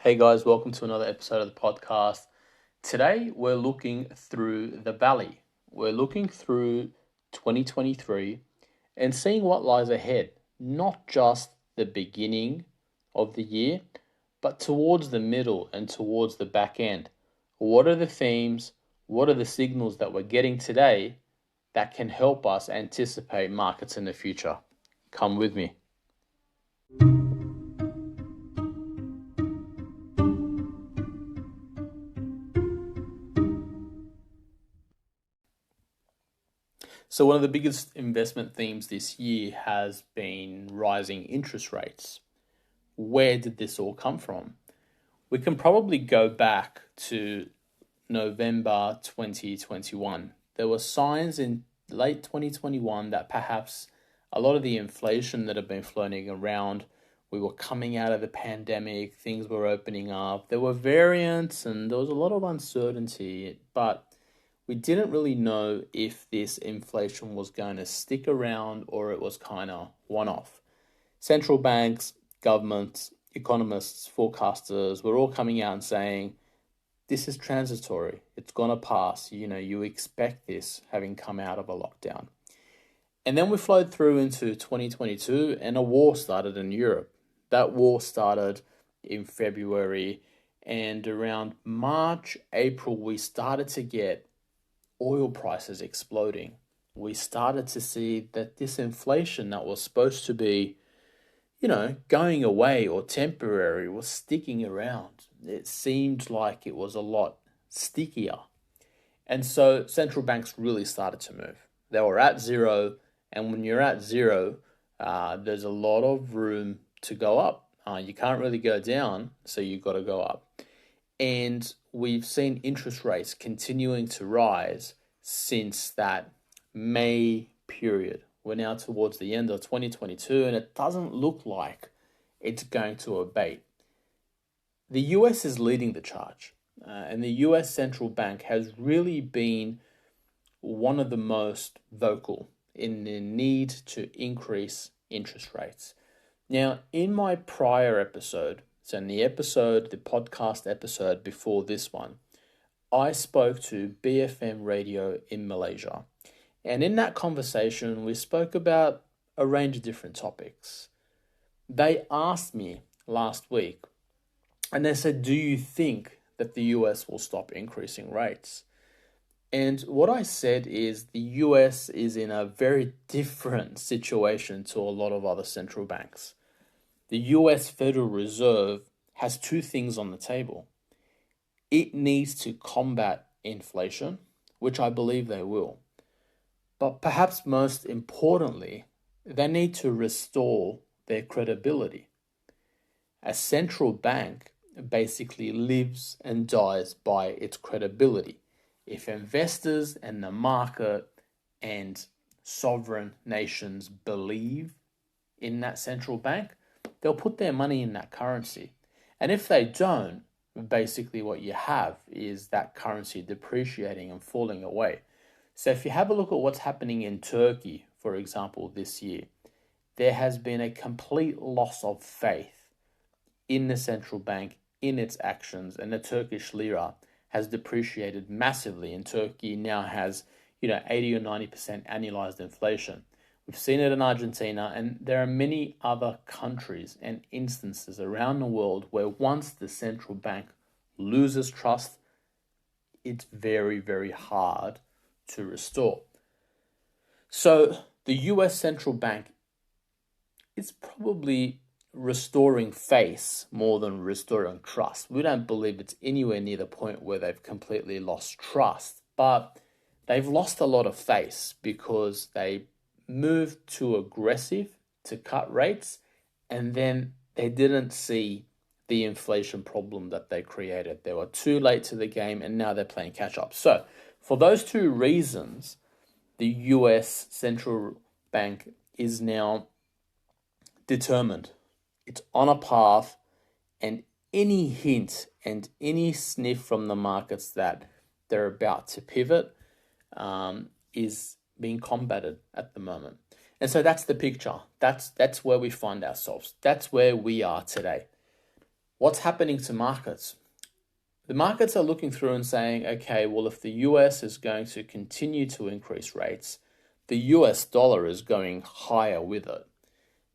Hey guys, welcome to another episode of the podcast. Today we're looking through the valley. We're looking through 2023 and seeing what lies ahead, not just the beginning of the year, but towards the middle and towards the back end. What are the themes? What are the signals that we're getting today that can help us anticipate markets in the future? Come with me. So one of the biggest investment themes this year has been rising interest rates. Where did this all come from? We can probably go back to November 2021. There were signs in late 2021 that perhaps a lot of the inflation that had been floating around, we were coming out of the pandemic, things were opening up, there were variants and there was a lot of uncertainty, but we didn't really know if this inflation was going to stick around or it was kind of one-off. Central banks, governments, economists, forecasters were all coming out and saying, this is transitory. It's going to pass. You expect this having come out of a lockdown. And then we flowed through into 2022 and a war started in Europe. That war started in February, and around March, April, we started to get oil prices exploding. We started to see that this inflation that was supposed to be, going away or temporary was sticking around. It seemed like it was a lot stickier. And so central banks really started to move. They were at zero, and when you're at zero, there's a lot of room to go up. You can't really go down, so you've got to go up. And we've seen interest rates continuing to rise since that May period. We're now towards the end of 2022, and it doesn't look like it's going to abate. The US is leading the charge, and the US central bank has really been one of the most vocal in the need to increase interest rates. Now, in my prior episode, so in the podcast episode before this one, I spoke to BFM Radio in Malaysia. And in that conversation, we spoke about a range of different topics. They asked me last week, and they said, do you think that the US will stop increasing rates? And what I said is the US is in a very different situation to a lot of other central banks. The US Federal Reserve has two things on the table. It needs to combat inflation, which I believe they will. But perhaps most importantly, they need to restore their credibility. A central bank basically lives and dies by its credibility. If investors and the market and sovereign nations believe in that central bank, they'll put their money in that currency. And if they don't, basically what you have is that currency depreciating and falling away. So if you have a look at what's happening in Turkey, for example, this year, there has been a complete loss of faith in the central bank, in its actions, and the Turkish lira has depreciated massively, and Turkey now has 80 or 90% annualized inflation. We've seen it in Argentina, and there are many other countries and instances around the world where once the central bank loses trust, it's very, very hard to restore. So the US central bank is probably restoring face more than restoring trust. We don't believe it's anywhere near the point where they've completely lost trust, but they've lost a lot of face because they moved too aggressive to cut rates, and then they didn't see the inflation problem that they created. They were too late to the game, and now they're playing catch up. So for those two reasons, the US central bank is now determined. It's on a path, and any hint and any sniff from the markets that they're about to pivot is being combated at the moment. And so that's the picture. That's where we find ourselves. That's where we are today. What's happening to markets? The markets are looking through and saying, okay, well, if the US is going to continue to increase rates, the US dollar is going higher with it.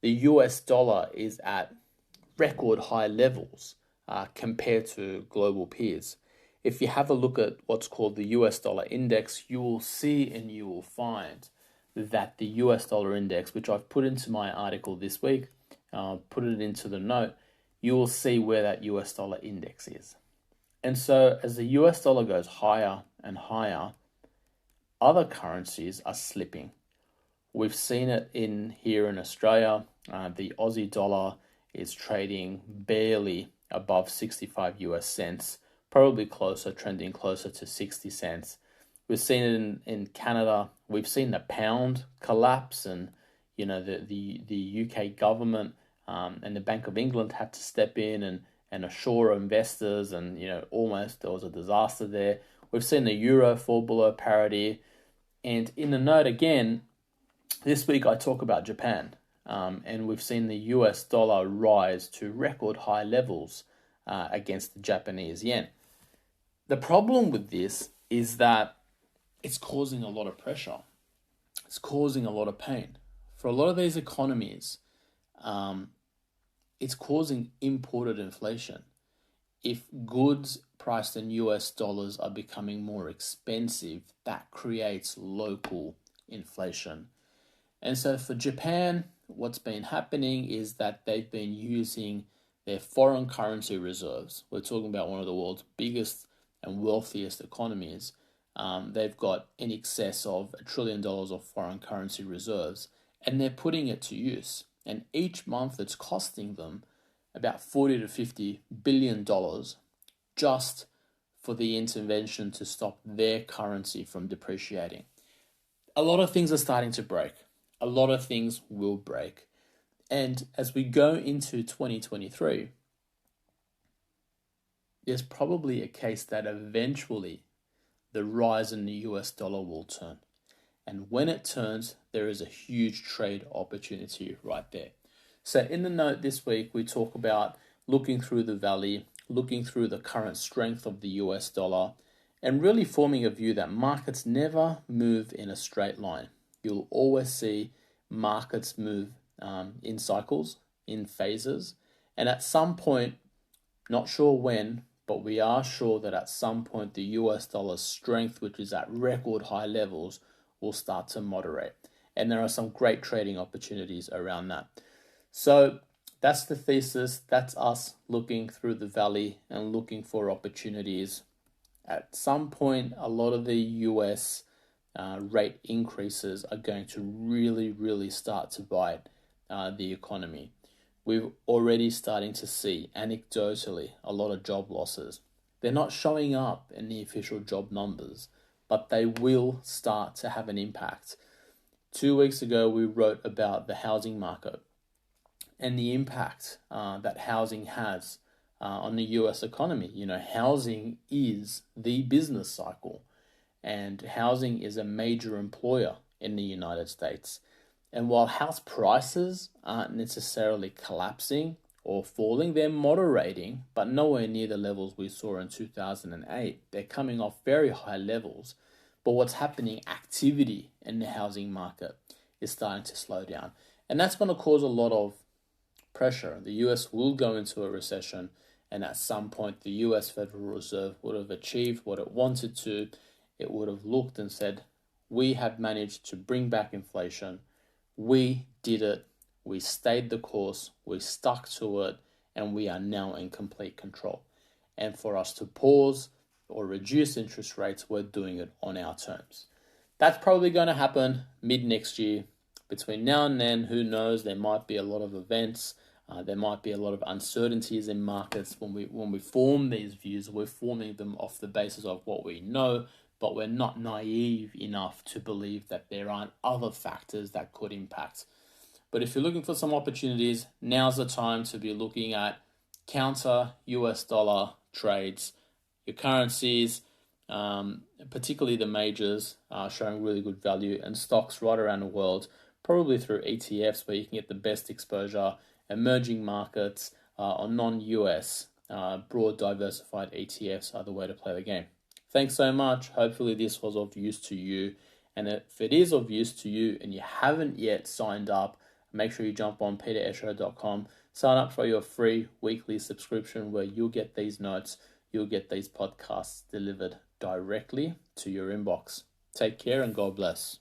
The US dollar is at record high levels compared to global peers. If you have a look at what's called the US dollar index, you will see and you will find that the US dollar index, which I've put into my article this week, put it into the note, you will see where that US dollar index is. And so as the US dollar goes higher and higher, other currencies are slipping. We've seen it here in Australia. The Aussie dollar is trading barely above 65 US cents, probably trending closer to 60 cents. We've seen it in Canada. We've seen the pound collapse, and the UK government and the Bank of England had to step in and assure investors, and almost there was a disaster there. We've seen the euro fall below parity, and in the note again, this week I talk about Japan, and we've seen the US dollar rise to record high levels against the Japanese yen. The problem with this is that it's causing a lot of pressure. It's causing a lot of pain. For a lot of these economies, it's causing imported inflation. If goods priced in US dollars are becoming more expensive, that creates local inflation. And so for Japan, what's been happening is that they've been using their foreign currency reserves. We're talking about one of the world's biggest and wealthiest economies. They've got in excess of $1 trillion of foreign currency reserves, and they're putting it to use. And each month it's costing them about $40 to $50 billion just for the intervention to stop their currency from depreciating. A lot of things are starting to break. A lot of things will break. And as we go into 2023, there's probably a case that eventually the rise in the US dollar will turn. And when it turns, there is a huge trade opportunity right there. So in the note this week, we talk about looking through the valley, looking through the current strength of the US dollar, and really forming a view that markets never move in a straight line. You'll always see markets move in cycles, in phases, and at some point, not sure when, but we are sure that at some point the US dollar's strength, which is at record high levels, will start to moderate. And there are some great trading opportunities around that. So that's the thesis. That's us looking through the valley and looking for opportunities. At some point, a lot of the US rate increases are going to really, really start to bite the economy. We're already starting to see, anecdotally, a lot of job losses. They're not showing up in the official job numbers, but they will start to have an impact. 2 weeks ago, we wrote about the housing market and the impact that housing has on the US economy. Housing is the business cycle, and housing is a major employer in the United States. And while house prices aren't necessarily collapsing or falling, they're moderating, but nowhere near the levels we saw in 2008. They're coming off very high levels. But what's happening, activity in the housing market is starting to slow down. And that's going to cause a lot of pressure. The US will go into a recession, and at some point the US Federal Reserve would have achieved what it wanted to. It would have looked and said, we have managed to bring back inflation. We did it. We stayed the course. We stuck to it, and we are now in complete control. And for us to pause or reduce interest rates, we're doing it on our terms. That's probably going to happen mid next year. Between now and then, who knows? There might be a lot of events. There might be a lot of uncertainties in markets. When we form these views, we're forming them off the basis of what we know, but we're not naive enough to believe that there aren't other factors that could impact. But if you're looking for some opportunities, now's the time to be looking at counter US dollar trades. Your currencies, particularly the majors, are showing really good value, and stocks right around the world, probably through ETFs where you can get the best exposure. Emerging markets or non-US broad diversified ETFs are the way to play the game. Thanks so much. Hopefully this was of use to you. And if it is of use to you and you haven't yet signed up, make sure you jump on peteresho.com, sign up for your free weekly subscription where you'll get these notes, you'll get these podcasts delivered directly to your inbox. Take care and God bless.